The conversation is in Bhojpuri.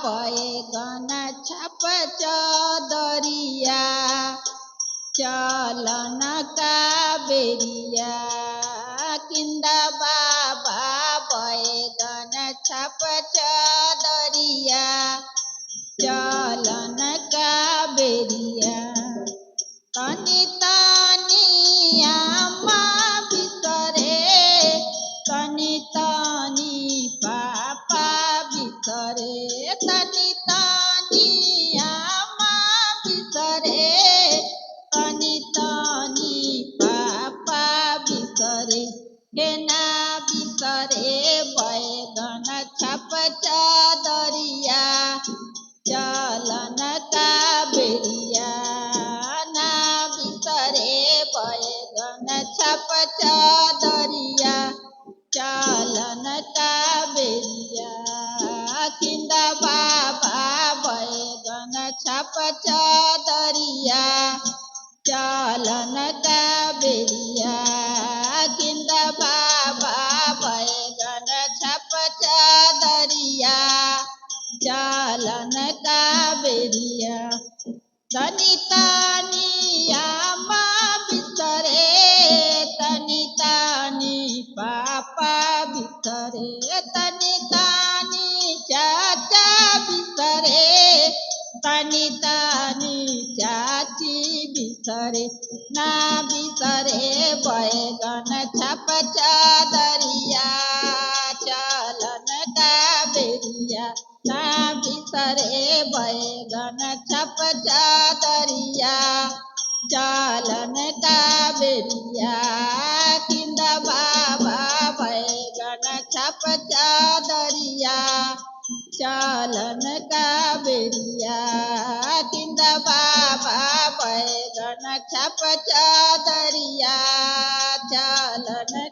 बैगन छाप चदरिया चलन का बेरिया किंदा बाबा बैगन छाप चदरिया चलन का बेरिया तनी तनी आमा बिसरे तनी तनी पापा बिसरे तनी तनी आमा बिसरे तनी तनी पापा बिसरे हे ना बिसरे बैगन छाप चदरिया चलन का बेरिया ना बिसरे बैगन छाप चदरिया चलन का बेरिया किंदा बाबा बैगन छाप चदरिया चलन का बेरिया किंदा बाबा बैगन छाप चदरिया चलन का बेरिया तनी तनी आमा बिसरे तनी तनी पापा बिसरे तनी तनी चाचा बिसरे तनी तनी चाची बिसरे ना बिसरे बैगन छाप चदरिया चलन का बेरिया ना बिसरे बैगन छाप चदरिया चलन का बेरिया किंदा बाबा बैगन छाप चदरिया चलन का बेरिया किंदा बाबा बैगन छाप चदरिया चलन